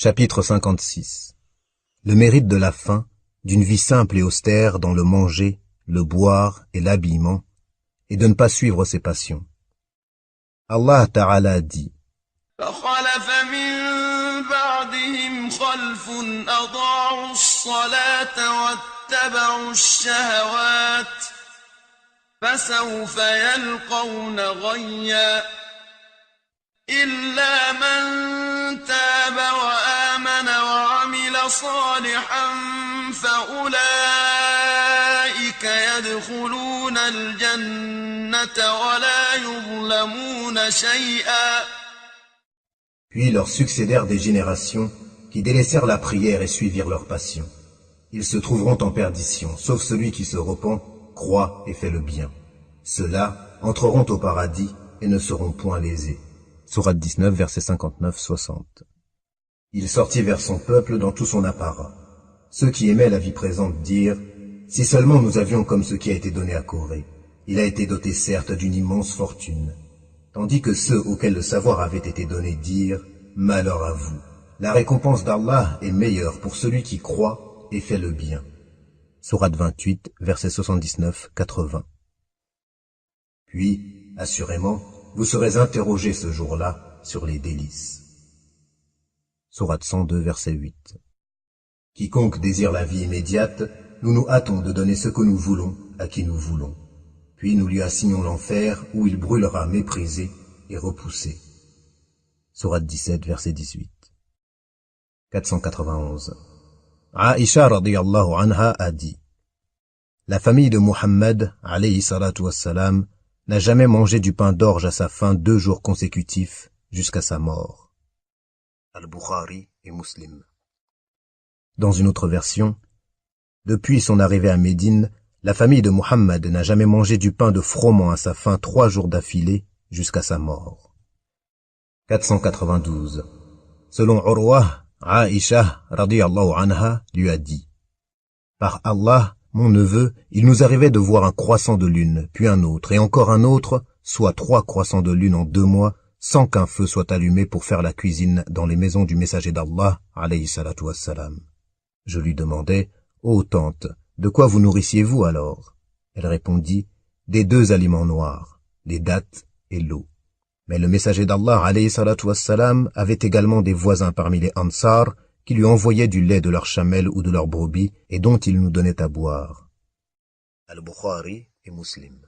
Chapitre 56. Le mérite de la faim, d'une vie simple et austère dans le manger, le boire et l'habillement, et de ne pas suivre ses passions. Allah Ta'ala dit: فخلف من بعدهم خلف أضاعوا الصلاة واتبعوا الشهوات فسوف يلقون غيا إلا من تاب وآمن وعمل صالحا فأولئك يدخلون الجنة ولا يظلمون شيئا. Puis leur succédèrent des générations qui délaissèrent la prière et suivirent leur passion. Ils se trouveront en perdition, sauf celui qui se repent, croit et fait le bien. Ceux-là entreront au paradis et ne seront point lésés. Sourate 19, versets 59-60. Il sortit vers son peuple dans tout son apparat. Ceux qui aimaient la vie présente dirent: si seulement nous avions comme ce qui a été donné à Corée. Il a été doté certes d'une immense fortune. Tandis que ceux auxquels le savoir avait été donné dirent: malheur à vous. La récompense d'Allah est meilleure pour celui qui croit et fait le bien. Sourate 28, versets 79-80. Puis, assurément, vous serez interrogés ce jour-là sur les délices. Sourate 102, verset 8. Quiconque désire la vie immédiate, nous nous hâtons de donner ce que nous voulons à qui nous voulons. Puis nous lui assignons l'enfer où il brûlera méprisé et repoussé. Sourate 17, verset 18. 491. Aïcha radiyallahu anha a dit: la famille de Muhammad, alayhi salatu wassalam, n'a jamais mangé du pain d'orge à sa faim 2 jours consécutifs jusqu'à sa mort. Al-Bukhari et Muslim. Dans une autre version, depuis son arrivée à Médine, la famille de Muhammad n'a jamais mangé du pain de froment à sa faim 3 jours d'affilée jusqu'à sa mort. 492. Selon Urwa, Aïcha radiyallahu anha lui a dit: par Allah, mon neveu, il nous arrivait de voir un croissant de lune, puis un autre, et encore un autre, soit 3 croissants de lune en 2 mois, sans qu'un feu soit allumé pour faire la cuisine dans les maisons du messager d'Allah, alayhi salatu wassalam. Je lui demandai: ô tante, de quoi vous nourrissiez-vous alors? Elle répondit: des 2 aliments noirs, les dattes et l'eau. Mais le messager d'Allah, alayhi salatu wassalam, avait également des voisins parmi les Ansar, qui lui envoyaient du lait de leurs chamelles ou de leurs brebis, et dont il nous donnait à boire. Al-Bukhari et Muslim.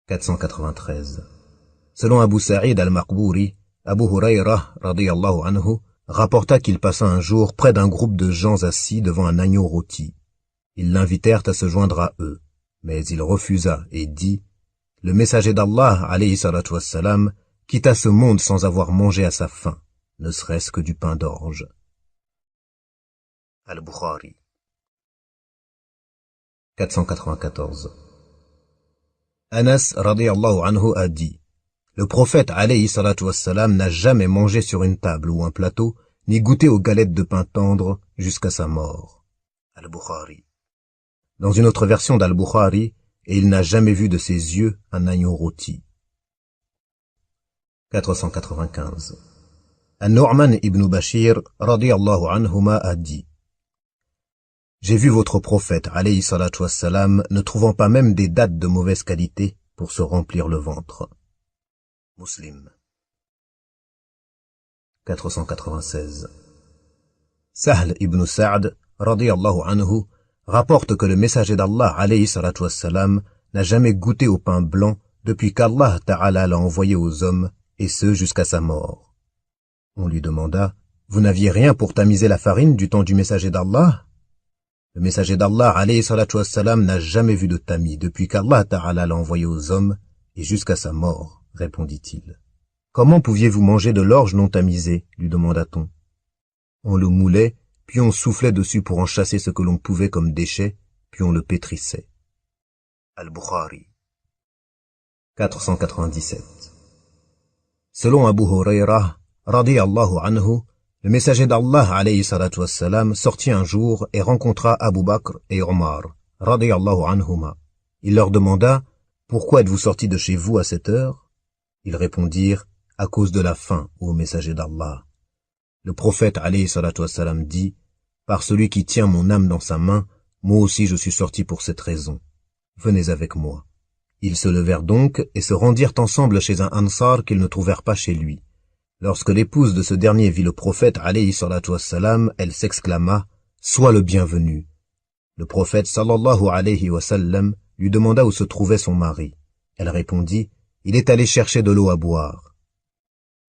493. Selon Abu Sa'id al-Maqbouri, Abu Hurayra, radiyallahu anhu, rapporta qu'il passa un jour près d'un groupe de gens assis devant un agneau rôti. Ils l'invitèrent à se joindre à eux, mais il refusa et dit: le messager d'Allah, alayhi salatu wassalam, quitta ce monde sans avoir mangé à sa faim, ne serait-ce que du pain d'orge. Al-Bukhari. 494. Anas radiyallahu anhu a dit: le prophète alayhi salatu wassalam n'a jamais mangé sur une table ou un plateau, ni goûté aux galettes de pain tendre jusqu'à sa mort. Al-Bukhari. Dans une autre version d'Al-Bukhari, et il n'a jamais vu de ses yeux un agneau rôti. 495. An-Nu'man ibn Bashir radiyallahu anhuma a dit: j'ai vu votre prophète, alayhi salatu wassalam, ne trouvant pas même des dattes de mauvaise qualité pour se remplir le ventre. Muslim. 496. Sahl ibn Sa'd, radiyallahu anhu, rapporte que le messager d'Allah, alayhi salatu wassalam, n'a jamais goûté au pain blanc depuis qu'Allah Ta'ala l'a envoyé aux hommes, et ce jusqu'à sa mort. On lui demanda: vous n'aviez rien pour tamiser la farine du temps du messager d'Allah? Le messager d'Allah, alayhi salatu wassalam, n'a jamais vu de tamis depuis qu'Allah Ta'ala l'a envoyé aux hommes, et jusqu'à sa mort, répondit-il. Comment pouviez-vous manger de l'orge non tamisé? Lui demanda-t-on. On le moulait, puis on soufflait dessus pour en chasser ce que l'on pouvait comme déchets, puis on le pétrissait. Al-Bukhari. 497. Selon Abu Hurayra, radiyallahu anhu, le messager d'Allah, alayhi salatu wassalam, sortit un jour et rencontra Abu Bakr et Omar, radiyallahu anhuma. Il leur demanda: pourquoi êtes-vous sortis de chez vous à cette heure? Ils répondirent: à cause de la faim, ô messager d'Allah. Le prophète alayhi salatu wassalam dit, « Par celui qui tient mon âme dans sa main, moi aussi je suis sorti pour cette raison. Venez avec moi. » Ils se levèrent donc et se rendirent ensemble chez un Ansar qu'ils ne trouvèrent pas chez lui. Lorsque l'épouse de ce dernier vit le prophète alayhi salatu wassalam, elle s'exclama, « Sois le bienvenu. » Le prophète sallallahu alayhi wa sallam lui demanda où se trouvait son mari. Elle répondit, « Il est allé chercher de l'eau à boire. »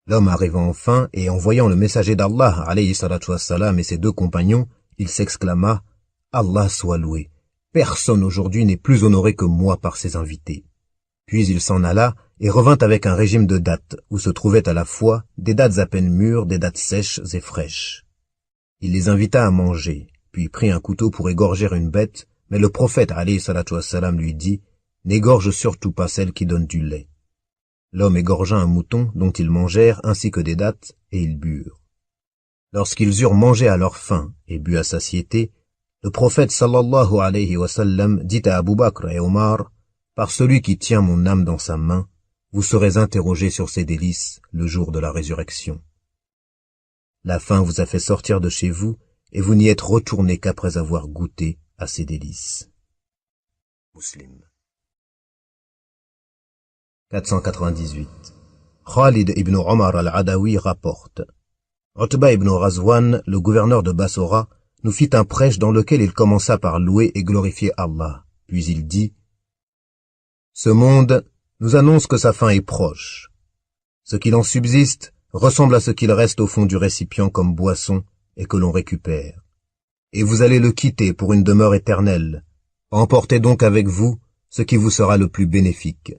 L'homme arriva enfin et en voyant le messager d'Allah alayhi salatu wassalam et ses deux compagnons, il s'exclama, « Allah soit loué. Personne aujourd'hui n'est plus honoré que moi par ses invités. » Puis il s'en alla et revint avec un régime de dattes, où se trouvaient à la fois des dattes à peine mûres, des dattes sèches et fraîches. Il les invita à manger, puis prit un couteau pour égorger une bête, mais le prophète alayhi salatu wassalam lui dit, « N'égorge surtout pas celle qui donne du lait. » L'homme égorgea un mouton dont ils mangèrent ainsi que des dattes, et ils burent. Lorsqu'ils eurent mangé à leur faim et bu à satiété, le prophète sallallahu alayhi wa sallam dit à Abu Bakr et Omar, « Par celui qui tient mon âme dans sa main, vous serez interrogés sur ces délices le jour de la résurrection. La faim vous a fait sortir de chez vous, et vous n'y êtes retournés qu'après avoir goûté à ces délices. » Muslim. 498. Khalid ibn Omar al-Adawi rapporte. Utba ibn Razwan, le gouverneur de Bassora, nous fit un prêche dans lequel il commença par louer et glorifier Allah. Puis il dit, « Ce monde nous annonce que sa fin est proche. Ce qu'il en subsiste ressemble à ce qu'il reste au fond du récipient comme boisson et que l'on récupère. Et vous allez le quitter pour une demeure éternelle. Emportez donc avec vous ce qui vous sera le plus bénéfique.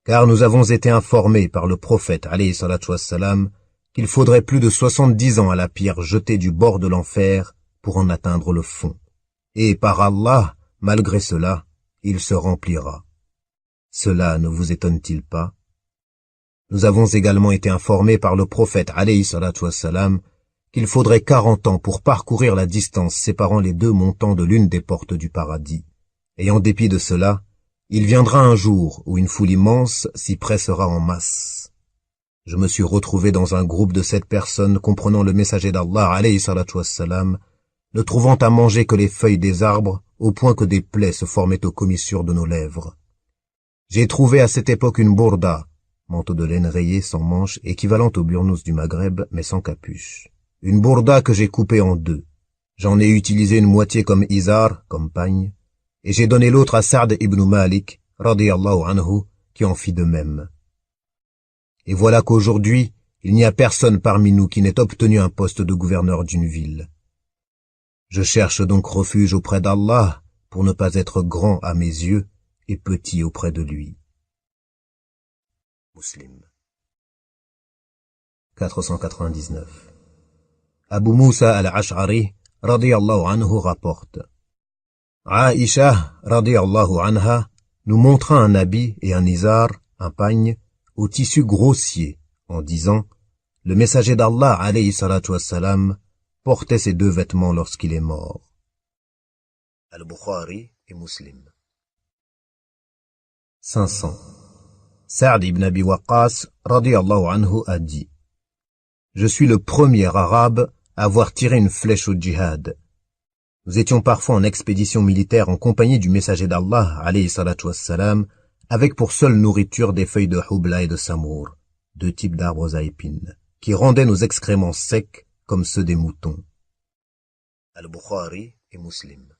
Car nous avons été informés par le prophète alayhi salatu wassalam qu'il faudrait plus de 70 ans à la pierre jetée du bord de l'enfer pour en atteindre le fond. Et par Allah, malgré cela, il se remplira. Cela ne vous étonne-t-il pas? Nous avons également été informés par le prophète alayhi salatu wassalam qu'il faudrait 40 ans pour parcourir la distance séparant les deux montants de l'une des portes du paradis. Et en dépit de cela, il viendra un jour où une foule immense s'y pressera en masse. Je me suis retrouvé dans un groupe de 7 personnes comprenant le messager d'Allah alayhi salatu wassalam, ne trouvant à manger que les feuilles des arbres au point que des plaies se formaient aux commissures de nos lèvres. J'ai trouvé à cette époque une bourda, manteau de laine rayé sans manches, équivalente au burnous du Maghreb mais sans capuche. Une bourda que j'ai coupée en 2. J'en ai utilisé une moitié comme izar, comme pagne, et j'ai donné l'autre à Sa'd ibn Malik, radiyallahu anhu, qui en fit de même. Et voilà qu'aujourd'hui, il n'y a personne parmi nous qui n'ait obtenu un poste de gouverneur d'une ville. Je cherche donc refuge auprès d'Allah pour ne pas être grand à mes yeux et petit auprès de lui. Muslim. 499. Abu Musa al-Ash'ari, radiyallahu anhu, rapporte. Aïcha, radiyallahu anha, nous montra un habit et un izar, un pagne, au tissu grossier, en disant, le messager d'Allah, alayhi salatu wassalam, portait ces 2 vêtements lorsqu'il est mort. Al-Bukhari et Muslim. 500. Sa'd ibn Abi Waqqas, radiyallahu anhu, a dit, je suis le premier arabe à avoir tiré une flèche au djihad. Nous étions parfois en expédition militaire en compagnie du messager d'Allah, alayhi salatu wassalam, avec pour seule nourriture des feuilles de hubla et de samour, 2 types d'arbres à épines, qui rendaient nos excréments secs comme ceux des moutons. Al-Bukhari et Muslim.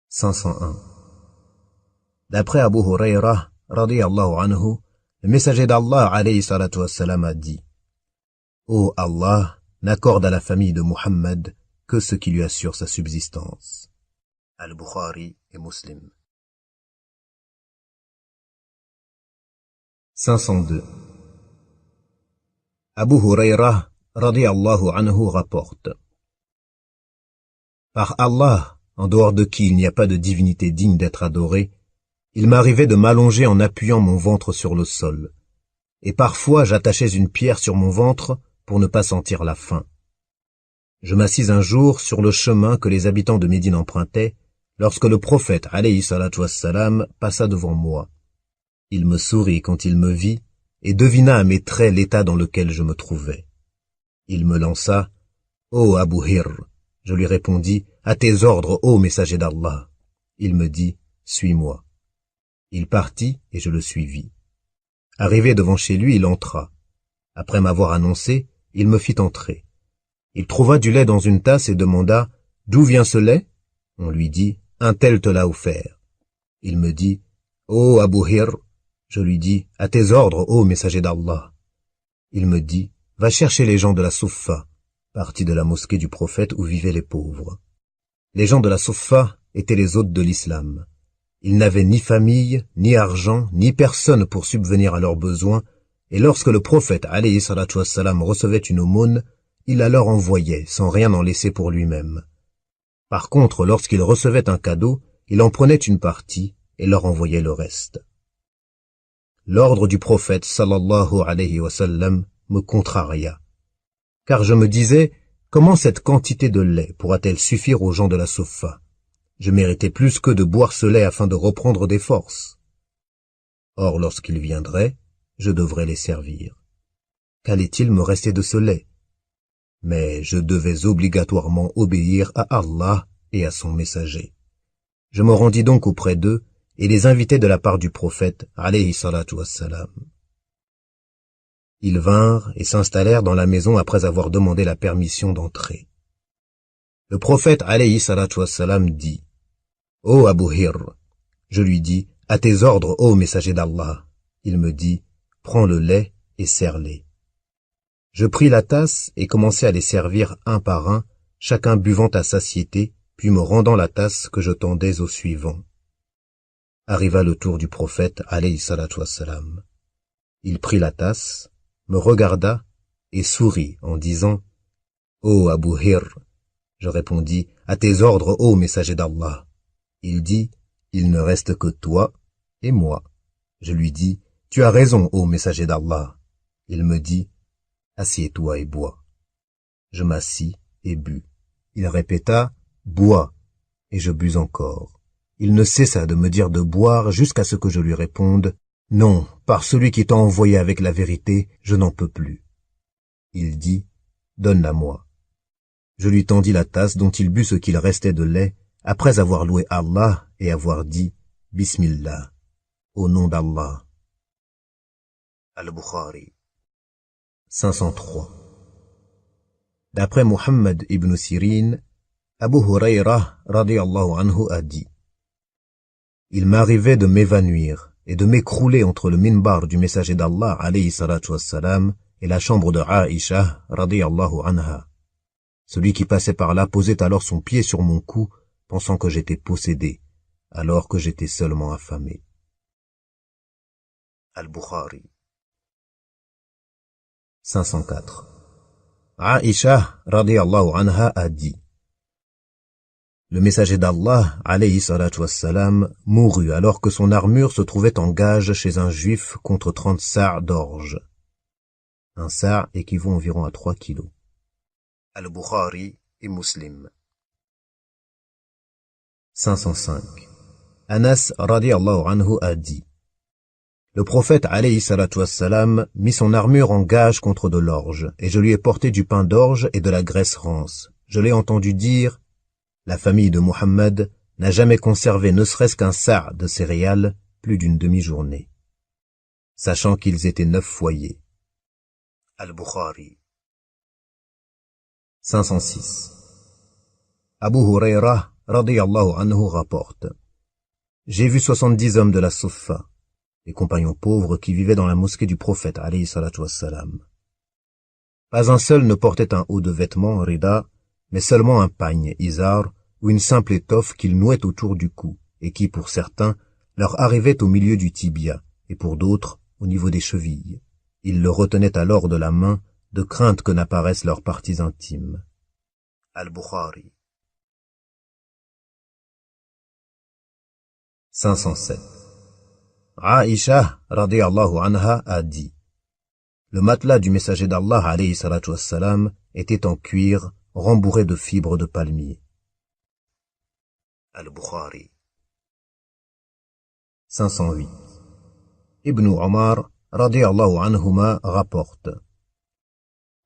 501. D'après Abu Huraira, radiyallahu anhu, le messager d'Allah, alayhi salatu wassalam, a dit, ô Allah, n'accorde à la famille de Muhammad que ce qui lui assure sa subsistance. Al-Bukhari et Muslim. 502. Abu Huraira, radiyallahu anhu, rapporte. Par Allah, en dehors de qui il n'y a pas de divinité digne d'être adorée, il m'arrivait de m'allonger en appuyant mon ventre sur le sol, et parfois j'attachais une pierre sur mon ventre pour ne pas sentir la faim. Je m'assis un jour sur le chemin que les habitants de Médine empruntaient, lorsque le prophète, alayhi salatu wassalam, passa devant moi. Il me sourit quand il me vit, et devina à mes traits l'état dans lequel je me trouvais. Il me lança « Ô Abu Hir !» Je lui répondis « À tes ordres, ô messager d'Allah !» Il me dit « Suis-moi ». Il partit et je le suivis. Arrivé devant chez lui, il entra. Après m'avoir annoncé, il me fit entrer. Il trouva du lait dans une tasse et demanda « D'où vient ce lait ?» On lui dit « Un tel te l'a offert. » Il me dit « Ô Abu Hir !» Je lui dis « À tes ordres, ô messager d'Allah !» Il me dit « Va chercher les gens de la Souffa, partie de la mosquée du prophète où vivaient les pauvres. » Les gens de la Souffa étaient les hôtes de l'islam. Ils n'avaient ni famille, ni argent, ni personne pour subvenir à leurs besoins, et lorsque le prophète, alayhi salatu wassalam, recevait une aumône, il la leur envoyait, sans rien en laisser pour lui-même. Par contre, lorsqu'il recevait un cadeau, il en prenait une partie et leur envoyait le reste. L'ordre du prophète, sallallahu alayhi wa sallam, me contraria. Car je me disais, comment cette quantité de lait pourra-t-elle suffire aux gens de la Souffa? Je méritais plus que de boire ce lait afin de reprendre des forces. Or, lorsqu'ils viendraient, je devrais les servir. Qu'allait-il me rester de ce lait? Mais je devais obligatoirement obéir à Allah et à son messager. Je me rendis donc auprès d'eux et les invitai de la part du prophète, alayhi salatu wassalam. Ils vinrent et s'installèrent dans la maison après avoir demandé la permission d'entrer. Le prophète, alayhi salatu wassalam, dit « Ô Abu Hir !» Je lui dis « À tes ordres, ô messager d'Allah !» Il me dit « Prends le lait et sers-les. » Je pris la tasse et commençai à les servir un par un, chacun buvant à satiété, puis me rendant la tasse que je tendais au suivant. Arriva le tour du prophète, alayhi salatu wassalam. Il prit la tasse, me regarda et sourit en disant « Ô Abu Hir !» Je répondis « À tes ordres, ô messager d'Allah !» Il dit « Il ne reste que toi et moi. » Je lui dis « Tu as raison, ô messager d'Allah. » Il me dit « Assieds-toi et bois. » Je m'assis et bus. Il répéta « Bois » et je bus encore. Il ne cessa de me dire de boire jusqu'à ce que je lui réponde « Non, par celui qui t'a envoyé avec la vérité, je n'en peux plus. » Il dit « Donne-la-moi. » Je lui tendis la tasse dont il but ce qu'il restait de lait, après avoir loué Allah et avoir dit « Bismillah, au nom d'Allah. » Al-Bukhari 503. D'après Muhammad ibn Sirin, Abu Hurayrah radiyallahu anhu a dit « Il m'arrivait de m'évanouir et de m'écrouler entre le minbar du messager d'Allah alayhi salatu wassalam et la chambre de Aïcha radiyallahu anha. Celui qui passait par là posait alors son pied sur mon cou, pensant que j'étais possédé, alors que j'étais seulement affamé. Al-Bukhari 504. Aïcha radiyallahu anha a dit « Le messager d'Allah, alayhi salatu wassalam, mourut alors que son armure se trouvait en gage chez un juif contre 30 sa'as d'orge. Un sa' équivaut environ à 3 kilos. Al-Bukhari et Muslim. 505. Anas radiyallahu anhu a dit « Le prophète alayhi salatu wassalam mit son armure en gage contre de l'orge, et je lui ai porté du pain d'orge et de la graisse rance. Je l'ai entendu dire « La famille de Muhammad n'a jamais conservé ne serait-ce qu'un sa' de céréales plus d'une demi-journée. » Sachant qu'ils étaient 9 foyers. Al-Bukhari 506. Abu Hurayrah radiyallahu anhu rapporte « J'ai vu 70 hommes de la Souffa, les compagnons pauvres qui vivaient dans la mosquée du prophète alayhi salatu wassalam. Pas un seul ne portait un haut de vêtements, rida, mais seulement un pagne, izar, ou une simple étoffe qu'ils nouaient autour du cou, et qui, pour certains, leur arrivait au milieu du tibia, et pour d'autres, au niveau des chevilles. Ils le retenaient alors de la main, de crainte que n'apparaissent leurs parties intimes. Al-Bukhari 507. Aïcha radiyallahu anha a dit « Le matelas du messager d'Allah alayhi salatu wassalam était en cuir rembourré de fibres de palmier. » Al-Bukhari 508. Ibn Omar radiyallahu anhuma, rapporte: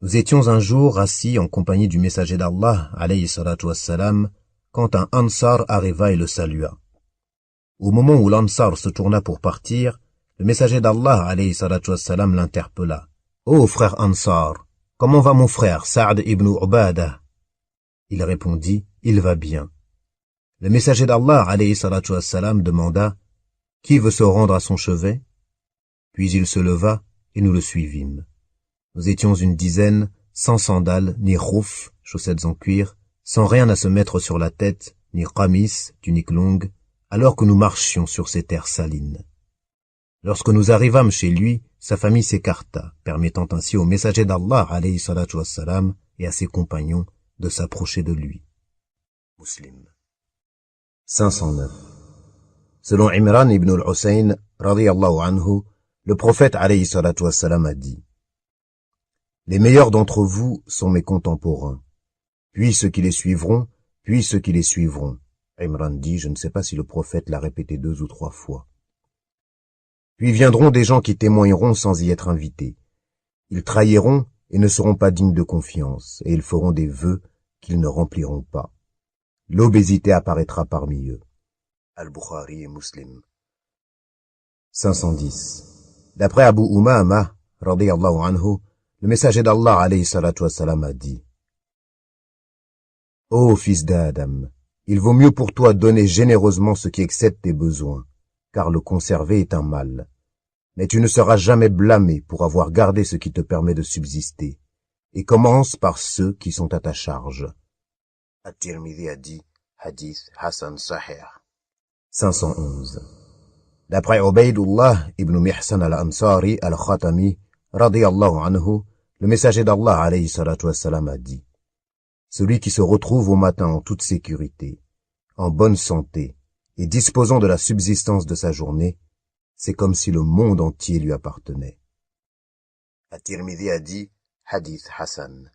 Nous étions un jour assis en compagnie du messager d'Allah, alayhi salatu wassalam, quand un Ansar arriva et le salua. Au moment où l'Ansar se tourna pour partir, le messager d'Allah, alayhi salatu wassalam, l'interpella. « Ô frère Ansar, comment va mon frère Sa'd ibn Ubadah ?» Il répondit: « Il va bien. » Le messager d'Allah, alayhi salatu wassalam, demanda: « Qui veut se rendre à son chevet ?» Puis il se leva et nous le suivîmes. Nous étions une dizaine, sans sandales, ni khouf, chaussettes en cuir, sans rien à se mettre sur la tête, ni qamis, tunique longue, alors que nous marchions sur ces terres salines. Lorsque nous arrivâmes chez lui, sa famille s'écarta, permettant ainsi au messager d'Allah, alayhi salatu wassalam, et à ses compagnons de s'approcher de lui. Muslim. 509. Selon Imran ibn al-Husayn, radiyallahu anhu, le prophète, alayhi salatu wassalam, a dit: Les meilleurs d'entre vous sont mes contemporains, puis ceux qui les suivront, puis ceux qui les suivront. Imran dit, je ne sais pas si le prophète l'a répété 2 ou 3 fois. Puis viendront des gens qui témoigneront sans y être invités. Ils trahiront et ne seront pas dignes de confiance, et ils feront des vœux qu'ils ne rempliront pas. L'obésité apparaîtra parmi eux. Al-Bukhari et Muslim. 510. D'après Abu Umama, radiyallahu anhu, le messager d'Allah, alayhi salatu wassalam, a dit: Ô fils d'Adam, il vaut mieux pour toi donner généreusement ce qui excède tes besoins, car le conserver est un mal. Mais tu ne seras jamais blâmé pour avoir gardé ce qui te permet de subsister, et commence par ceux qui sont à ta charge. At-Tirmidhi a dit, hadith Hassan Sahih. 511. D'après Ubaydullah ibn Mihsan al-Ansari al-Khatami, radiyallahu anhu, le messager d'Allah, alayhi salatu wassalam, a dit: Celui qui se retrouve au matin en toute sécurité, en bonne santé, et disposant de la subsistance de sa journée, c'est comme si le monde entier lui appartenait. At-Tirmidhi a dit, hadith Hassan.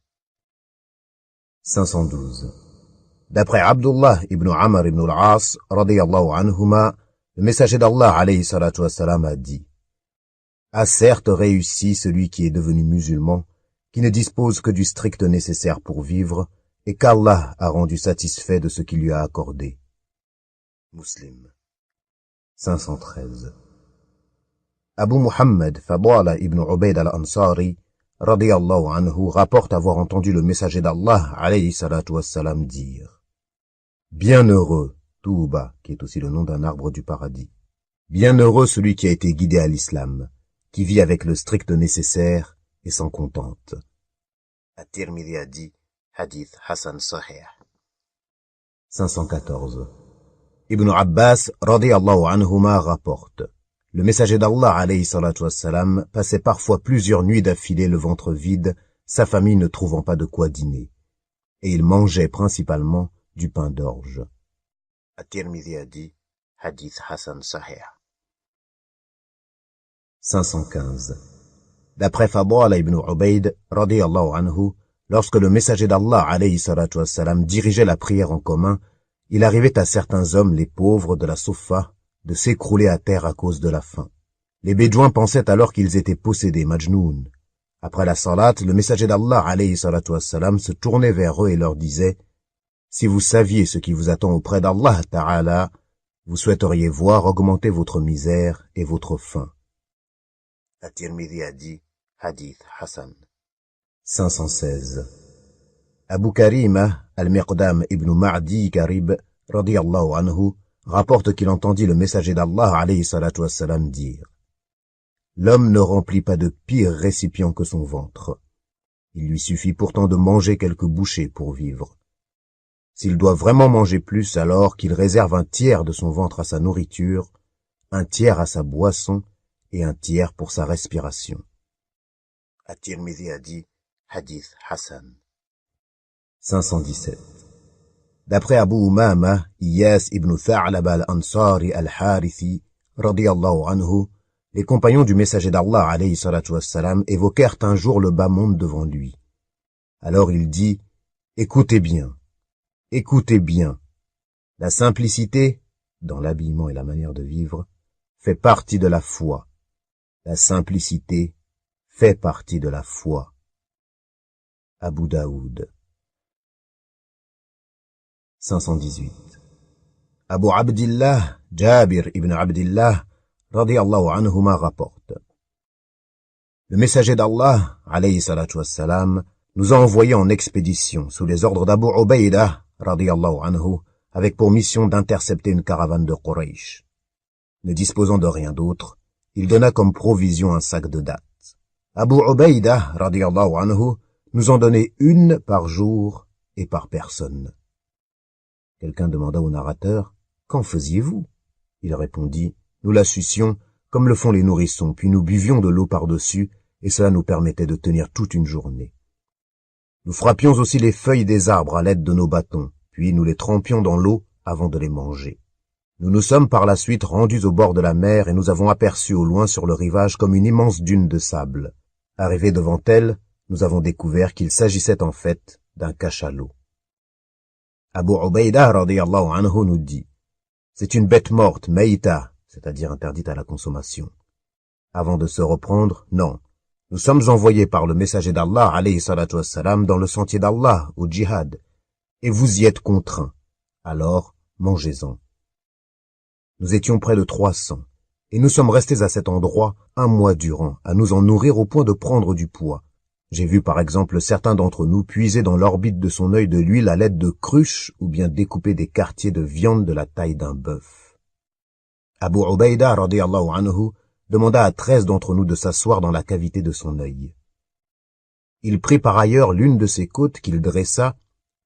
512. D'après Abdullah ibn Amr ibn al-As, radiyallahu anhuma, le messager d'Allah, alayhi salatu wassalam, a dit: A certes réussi celui qui est devenu musulman, qui ne dispose que du strict nécessaire pour vivre, et qu'Allah a rendu satisfait de ce qu'il lui a accordé. Muslim. 513. Abu Muhammad Fadala ibn Ubayd al-Ansari, radiyallahu anhu, rapporte avoir entendu le messager d'Allah, alayhi salatu wassalam, dire: Bienheureux, Touba, qui est aussi le nom d'un arbre du paradis. Bienheureux celui qui a été guidé à l'islam, qui vit avec le strict nécessaire et s'en contente. At-Tirmidhi a dit, hadith Hassan Sahih. 514. Ibn Abbas, radiyallahu anhuma, rapporte: Le messager d'Allah, alayhi salatu wassalam, passait parfois plusieurs nuits d'affilée le ventre vide, sa famille ne trouvant pas de quoi dîner. Et il mangeait principalement du pain d'orge. At-Tirmidhi a dit, hadith Hassan Sahih. 515. D'après Fadala ibn Ubayd, radiyallahu anhu, lorsque le messager d'Allah, alayhi salatu wassalam, dirigeait la prière en commun, il arrivait à certains hommes, les pauvres de la Souffa, de s'écrouler à terre à cause de la faim. Les Bédouins pensaient alors qu'ils étaient possédés, majnoun. Après la salat, le messager d'Allah, alayhi salatu wassalam, se tournait vers eux et leur disait: Si vous saviez ce qui vous attend auprès d'Allah Ta'ala, vous souhaiteriez voir augmenter votre misère et votre faim. At-Tirmidhi a dit, hadith Hassan. 516. Abu Karima al-Miqdam ibn Ma'di Karib, radiyallahu anhu, rapporte qu'il entendit le messager d'Allah, alayhi salatu wassalam, dire: L'homme ne remplit pas de pire récipient que son ventre. Il lui suffit pourtant de manger quelques bouchées pour vivre. S'il doit vraiment manger plus, alors qu'il réserve un tiers de son ventre à sa nourriture, un tiers à sa boisson et un tiers pour sa respiration. At-Tirmidhi a dit, hadith Hassan. 517. D'après Abu Umama, Iyas ibn Tha'laba al-Ansari al-Harithi, radiyallahu anhu, les compagnons du messager d'Allah, alayhi salatu wassalam, évoquèrent un jour le bas monde devant lui. Alors il dit, écoutez bien, la simplicité, dans l'habillement et la manière de vivre, fait partie de la foi, La simplicité fait partie de la foi. Abu Daoud. 518. Abu Abdillah, Jabir ibn Abdillah, radiyallahu anhuma rapporte. Le messager d'Allah, alayhi salatu wassalam, nous a envoyés en expédition sous les ordres d'Abu Ubaydah, radiyallahu anhu, avec pour mission d'intercepter une caravane de Quraysh. Ne disposant de rien d'autre, il donna comme provision un sac de dattes. Abu Ubaydah, radiyallahu anhu, nous en donnait une par jour et par personne. Quelqu'un demanda au narrateur, « Qu'en faisiez-vous » Il répondit, « Nous la sucions comme le font les nourrissons, puis nous buvions de l'eau par-dessus, et cela nous permettait de tenir toute une journée. Nous frappions aussi les feuilles des arbres à l'aide de nos bâtons, puis nous les trempions dans l'eau avant de les manger. Nous nous sommes par la suite rendus au bord de la mer et nous avons aperçu au loin sur le rivage comme une immense dune de sable. Arrivés devant elle, nous avons découvert qu'il s'agissait en fait d'un cachalot. Abu Ubaydah radiyallahu anhu nous dit, « C'est une bête morte, maïta, c'est-à-dire interdite à la consommation. » Avant de se reprendre, non. Nous sommes envoyés par le messager d'Allah, alayhi salatu wassalam, dans le sentier d'Allah, au djihad, et vous y êtes contraints. Alors, mangez-en. Nous étions près de 300, et nous sommes restés à cet endroit 1 mois durant, à nous en nourrir au point de prendre du poids. J'ai vu par exemple certains d'entre nous puiser dans l'orbite de son œil de l'huile à l'aide de cruches ou bien découper des quartiers de viande de la taille d'un bœuf. Abu Ubaydah radiyallahu anhu demanda à 13 d'entre nous de s'asseoir dans la cavité de son œil. Il prit par ailleurs l'une de ses côtes qu'il dressa,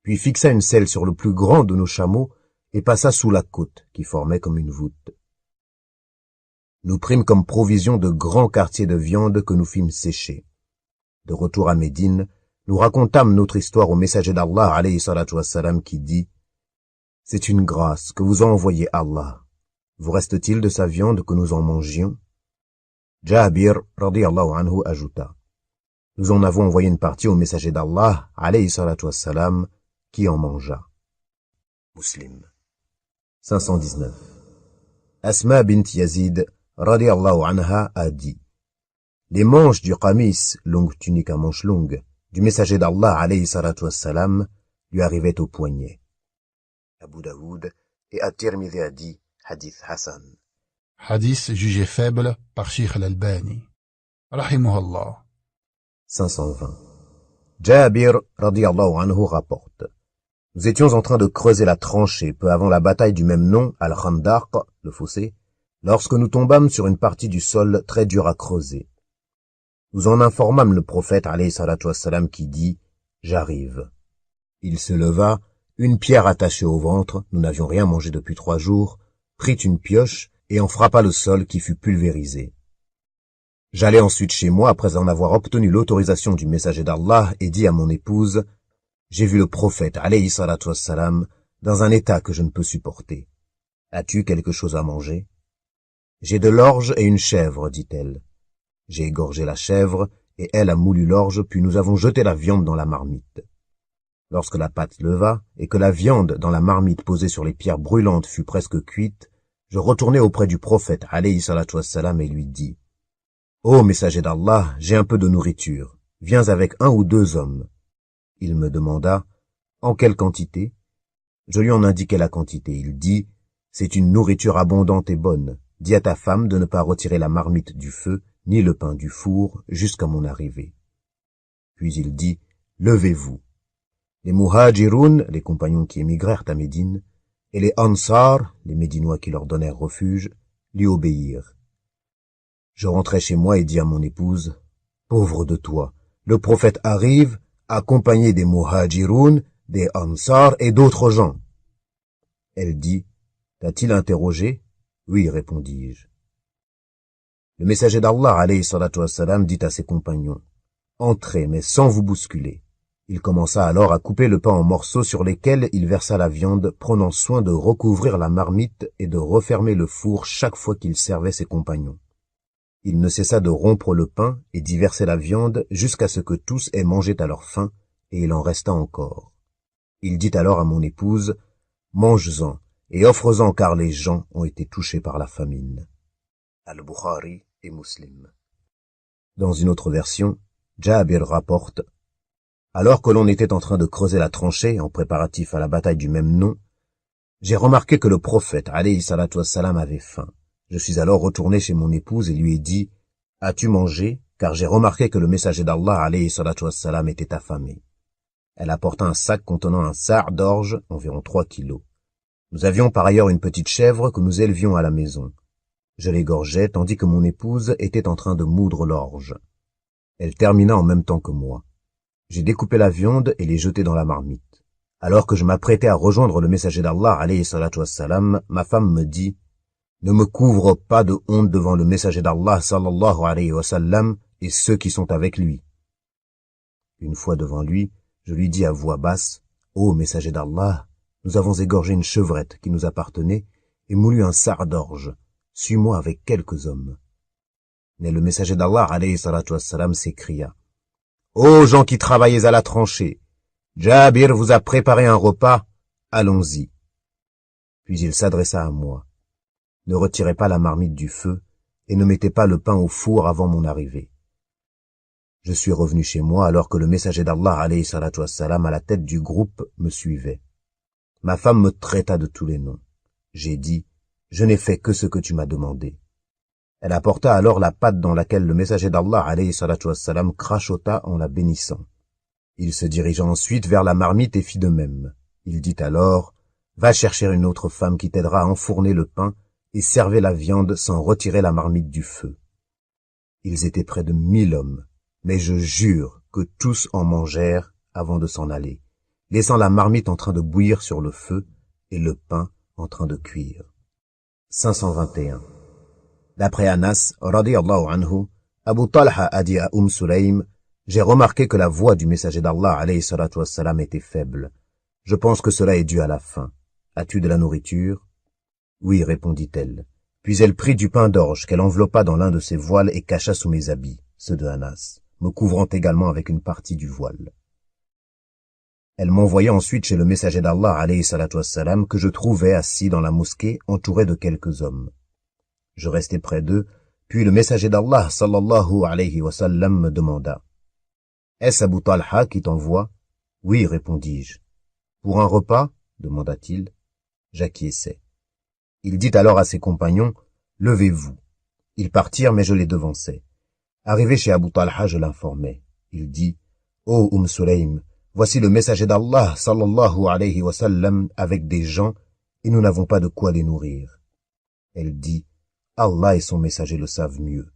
puis fixa une selle sur le plus grand de nos chameaux et passa sous la côte qui formait comme une voûte. Nous prîmes comme provision de grands quartiers de viande que nous fîmes sécher. De retour à Médine, nous racontâmes notre histoire au messager d'Allah, alayhi salatu wassalam, qui dit « C'est une grâce que vous a envoyée Allah. Vous reste-t-il de sa viande que nous en mangions ?» Jabir, radiyallahu anhu, ajouta « Nous en avons envoyé une partie au messager d'Allah, alayhi salatu wassalam, qui en mangea. » Muslim. 519. Asma bint Yazid, radiyallahu anha, a dit « Les manches du qamis, longue tunique à manches longues, du messager d'Allah, alayhi salatu wassalam, lui arrivaient au poignet. » Abu Daoud et At-Tirmidhi a dit « Hadith Hassan. » Hadith jugé faible par Sheikh al-Albani. Rahimahullah. 520. Jabir, radiyallahu anhu, rapporte. Nous étions en train de creuser la tranchée peu avant la bataille du même nom, Al-Khandaq, le fossé, lorsque nous tombâmes sur une partie du sol très dure à creuser. Nous en informâmes le prophète, alayhi salatu wassalam, qui dit « J'arrive ». Il se leva, une pierre attachée au ventre, nous n'avions rien mangé depuis 3 jours, prit une pioche et en frappa le sol qui fut pulvérisé. J'allai ensuite chez moi après en avoir obtenu l'autorisation du messager d'Allah et dis à mon épouse « J'ai vu le prophète, alayhi salatu wassalam, dans un état que je ne peux supporter. As-tu quelque chose à manger ?»« J'ai de l'orge et une chèvre, dit-elle. J'ai égorgé la chèvre et elle a moulu l'orge, puis nous avons jeté la viande dans la marmite. Lorsque la pâte leva et que la viande dans la marmite posée sur les pierres brûlantes fut presque cuite, je retournai auprès du prophète, alayhi salatu wassalam, et lui dis « Ô messager d'Allah, j'ai un peu de nourriture. Viens avec 1 ou 2 hommes. » Il me demanda « En quelle quantité ?» Je lui en indiquai la quantité. Il dit « C'est une nourriture abondante et bonne. Dis à ta femme de ne pas retirer la marmite du feu, ni le pain du four, jusqu'à mon arrivée. » Puis il dit « Levez-vous. » Les Muhajiroun, les compagnons qui émigrèrent à Médine, et les Ansar, les Médinois qui leur donnèrent refuge, lui obéirent. Je rentrai chez moi et dis à mon épouse, « Pauvre de toi, le prophète arrive, accompagné des Muhajiroun, des Ansar et d'autres gens. » Elle dit, « T'a-t-il interrogé ?» ?»« Oui, répondis-je. » Le messager d'Allah, alayhi salatu wassalam, dit à ses compagnons, « Entrez, mais sans vous bousculer. » Il commença alors à couper le pain en morceaux sur lesquels il versa la viande, prenant soin de recouvrir la marmite et de refermer le four chaque fois qu'il servait ses compagnons. Il ne cessa de rompre le pain et d'y verser la viande jusqu'à ce que tous aient mangé à leur faim, et il en resta encore. Il dit alors à mon épouse, « Mange-en et offre-en car les gens ont été touchés par la famine. » Al-Bukhari et Muslim. Dans une autre version, Jabir rapporte « Alors que l'on était en train de creuser la tranchée en préparatif à la bataille du même nom, j'ai remarqué que le prophète, alayhi salatu wassalam, avait faim. Je suis alors retourné chez mon épouse et lui ai dit « As-tu mangé ?» car j'ai remarqué que le messager d'Allah, alayhi salatu wassalam, était affamé. Elle apporta un sac contenant un sa' d'orge, environ 3 kilos. Nous avions par ailleurs une petite chèvre que nous élevions à la maison. Je l'égorgeai tandis que mon épouse était en train de moudre l'orge. Elle termina en même temps que moi. J'ai découpé la viande et l'ai jetée dans la marmite. Alors que je m'apprêtais à rejoindre le messager d'Allah, alayhi salatu wassalam, ma femme me dit « Ne me couvre pas de honte devant le messager d'Allah, sallallahu alayhi wa sallam, et ceux qui sont avec lui. » Une fois devant lui, je lui dis à voix basse « Ô messager d'Allah, nous avons égorgé une chevrette qui nous appartenait et moulu un sa' d'orge. Suis-moi avec quelques hommes. » Mais le messager d'Allah, alayhi salatu wassalam, s'écria « Ô gens qui travaillez à la tranchée, Jabir vous a préparé un repas, allons-y. » Puis il s'adressa à moi. « Ne retirez pas la marmite du feu et ne mettez pas le pain au four avant mon arrivée. » Je suis revenu chez moi alors que le messager d'Allah, alayhi salatu wassalam, à la tête du groupe, me suivait. Ma femme me traita de tous les noms. J'ai dit, « Je n'ai fait que ce que tu m'as demandé. » Elle apporta alors la pâte dans laquelle le messager d'Allah, alayhi salatu wassalam, crachota en la bénissant. Il se dirigea ensuite vers la marmite et fit de même. Il dit alors, « Va chercher une autre femme qui t'aidera à enfourner le pain et servez la viande sans retirer la marmite du feu. » Ils étaient près de 1000 hommes, mais je jure que tous en mangèrent avant de s'en aller, laissant la marmite en train de bouillir sur le feu et le pain en train de cuire. 521. D'après Anas, radiyallahu anhu, Abu Talha a dit à Sulaym, « J'ai remarqué que la voix du messager d'Allah, alayhi salatu wassalam, était faible. Je pense que cela est dû à la faim. As-tu de la nourriture ?» « Oui, répondit-elle. Puis elle prit du pain d'orge qu'elle enveloppa dans l'un de ses voiles et cacha sous mes habits, ceux de Anas, me couvrant également avec une partie du voile. Elle m'envoya ensuite chez le messager d'Allah, alayhi salatu wassalam, que je trouvais assis dans la mosquée, entouré de quelques hommes. Je restai près d'eux, puis le messager d'Allah, sallallahu alayhi wa sallam, me demanda « Est-ce Abu Talha qui t'envoie ?»« Oui, répondis-je. »« Pour un repas ?» demanda-t-il. J'acquiesçai. Il dit alors à ses compagnons « Levez-vous ». Ils partirent, mais je les devançai. Arrivé chez Abu Talha, je l'informai. Il dit « Ô Sulaym, voici le messager d'Allah, sallallahu alayhi wa sallam, avec des gens, et nous n'avons pas de quoi les nourrir. » Elle dit « Allah et son messager le savent mieux. »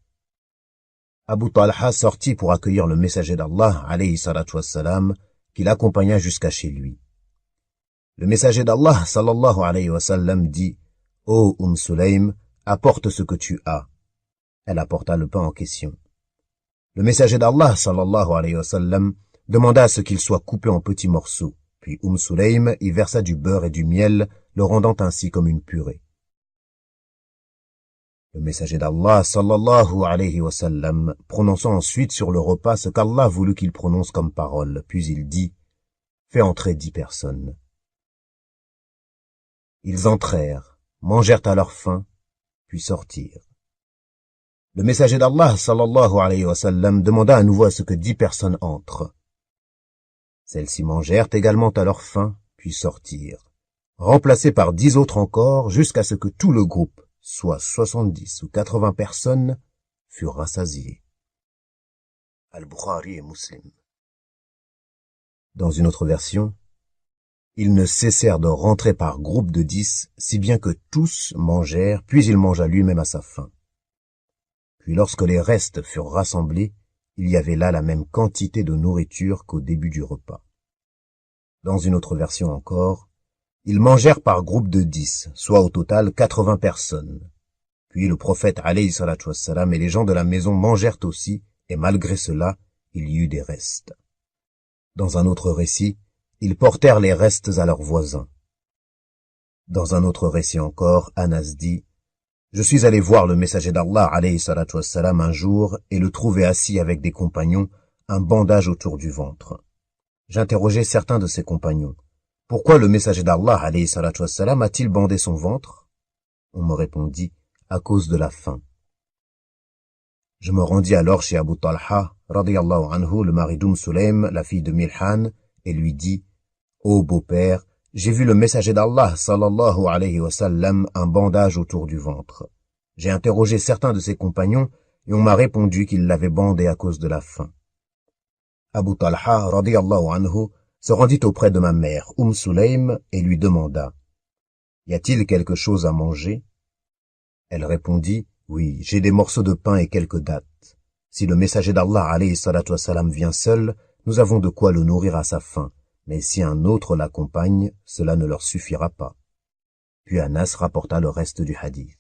Abu Talha sortit pour accueillir le messager d'Allah, alayhi salatu wassalam, qui l'accompagna jusqu'à chez lui. Le messager d'Allah, sallallahu alayhi wa sallam, dit « Ô Sulaym, apporte ce que tu as. » Elle apporta le pain en question. Le messager d'Allah, sallallahu alayhi wa sallam, demanda à ce qu'il soit coupé en petits morceaux, puis Sulaym y versa du beurre et du miel, le rendant ainsi comme une purée. Le messager d'Allah, sallallahu alayhi wa sallam, prononça ensuite sur le repas ce qu'Allah voulut qu'il prononce comme parole, puis il dit « Fais entrer 10 personnes. » Ils entrèrent, mangèrent à leur faim, puis sortirent. Le messager d'Allah, sallallahu alayhi wa sallam, demanda à nouveau à ce que 10 personnes entrent. Celles-ci mangèrent également à leur faim, puis sortirent, remplacées par 10 autres encore, jusqu'à ce que tout le groupe, soit 70 ou 80 personnes, furent rassasiés. Al-Bukhari et Muslim. Dans une autre version, ils ne cessèrent de rentrer par groupe de 10, si bien que tous mangèrent, puis il mangea lui-même à sa faim. Puis lorsque les restes furent rassemblés, il y avait là la même quantité de nourriture qu'au début du repas. Dans une autre version encore, ils mangèrent par groupe de 10, soit au total 80 personnes. Puis le prophète alayhi salatu wassalam et les gens de la maison mangèrent aussi, et malgré cela, il y eut des restes. Dans un autre récit, ils portèrent les restes à leurs voisins. Dans un autre récit encore, Anas dit « Je suis allé voir le messager d'Allah alayhi salatu wassalam un jour et le trouvai assis avec des compagnons, un bandage autour du ventre. J'interrogeai certains de ses compagnons. Pourquoi le messager d'Allah alayhi salatu wassalam a-t-il bandé son ventre? On me répondit à cause de la faim. Je me rendis alors chez Abu Talha, radiyallahu anhu, le mari Sulaym, la fille de Milhan, et lui dis, « Ô beau-père, j'ai vu le messager d'Allah, sallallahu alayhi wa sallam, un bandage autour du ventre. J'ai interrogé certains de ses compagnons, et on m'a répondu qu'il l'avait bandé à cause de la faim. » Abu Talha, radiyallahu anhu, se rendit auprès de ma mère, Sulaym, et lui demanda, « Y a-t-il quelque chose à manger ?» Elle répondit, « Oui, j'ai des morceaux de pain et quelques dattes. Si le messager d'Allah, alayhi salatu wassalam, vient seul, nous avons de quoi le nourrir à sa faim, mais si un autre l'accompagne, cela ne leur suffira pas. » Puis Anas rapporta le reste du hadith.